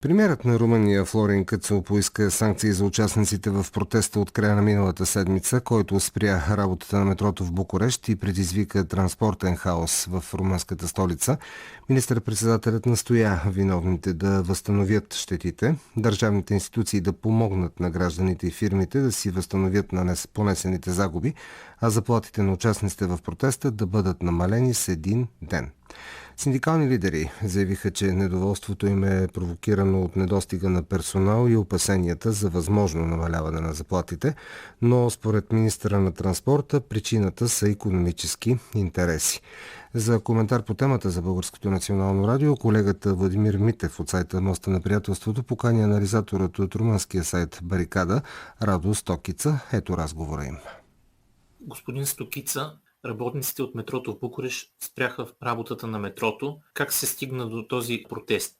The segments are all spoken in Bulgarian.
Премиерът на Румъния Флорин Къцо поиска санкции за участниците в протеста от края на миналата седмица, който спря работата на метрото в Букурещ и предизвика транспортен хаос в румънската столица. Министър-председателят настоя виновните да възстановят щетите, държавните институции да помогнат на гражданите и фирмите да си възстановят понесените загуби, а заплатите на участниците в протеста да бъдат намалени с един ден. Синдикални лидери заявиха, че недоволството им е провокирано от недостига на персонал и опасенията за възможно намаляване на заплатите, но според министъра на транспорта причината са икономически интереси. За коментар по темата за Българското национално радио, колегата Владимир Митев от сайта Моста на приятелството покани анализаторът от румънския сайт Барикада Радо Стокица. Ето разговора им. Господин Стокица, работниците от метрото в Букурещ спряха работата на метрото. Как се стигна до този протест?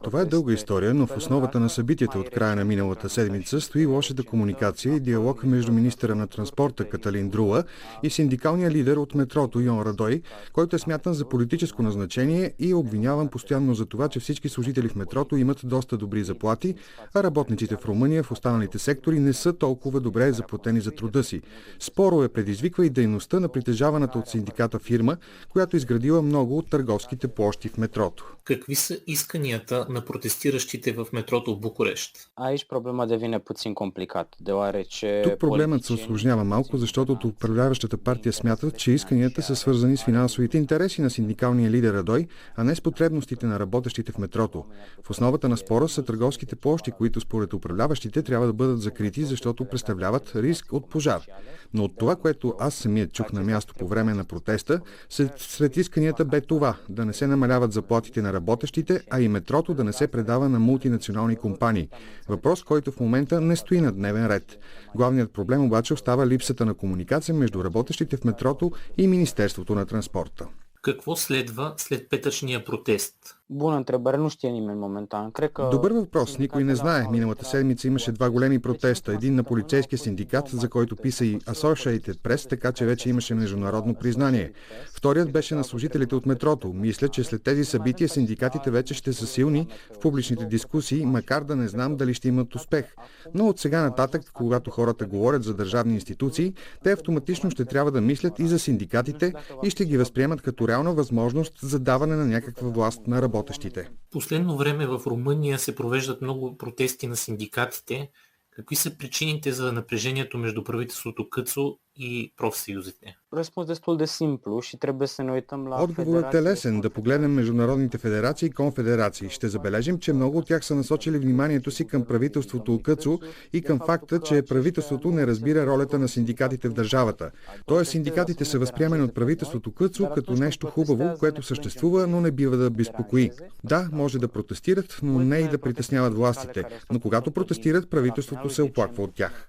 Това е дълга история, но в основата на събитията от края на миналата седмица стои лошата комуникация и диалог между министъра на транспорта Каталин Друла и синдикалния лидер от метрото Йон Радой, който е смятан за политическо назначение и е обвиняван постоянно за това, че всички служители в метрото имат доста добри заплати, а работниците в Румъния в останалите сектори не са толкова добре заплатени за труда си. Спорове предизвиква и дейността на притежаваната от синдиката фирма, която изградила много от търговските площи в метрото. Какви са исканията на протестиращите в метрото в Букурещ? Тук проблемът се усложнява малко, защото от управляващата партия смятат, че исканията са свързани с финансовите интереси на синдикалния лидер Радой, а не с потребностите на работещите в метрото. В основата на спора са търговските площи, които според управляващите трябва да бъдат закрити, защото представляват риск от пожар. Но от това, което аз самият чух на място по време на протеста, сред исканията бе това – да не се намаляват заплатите на работещите, а и метрото да не се предава на мултинационални компании. Въпрос, който в момента не стои на дневен ред. Главният проблем обаче остава липсата на комуникация между работещите в метрото и Министерството на транспорта. Какво следва след петъчния протест? Добър въпрос. Никой не знае. Миналата седмица имаше два големи протеста. Един на полицейския синдикат, за който писа и Associated Press, така че вече имаше международно признание. Вторият беше на служителите от метрото. Мисля, че след тези събития синдикатите вече ще са силни в публичните дискусии, макар да не знам дали ще имат успех. Но от сега нататък, когато хората говорят за държавни институции, те автоматично ще трябва да мислят и за синдикатите и ще ги възприемат като реална възможност за даване на някаква власт на работещите. Последно време в Румъния се провеждат много протести на синдикатите. Какви са причините за напрежението между правителството Къцо и профсъюзите? Отговорът е лесен. Да погледнем международните федерации и конфедерации. Ще забележим, че много от тях са насочили вниманието си към правителството Къцо и към факта, че правителството не разбира ролята на синдикатите в държавата. Тоест синдикатите са възприемани от правителството Къцо като нещо хубаво, което съществува, но не бива да безпокои. Да, може да протестират, но не и да притесняват властите. Но когато протестират, правителството се оплаква от тях.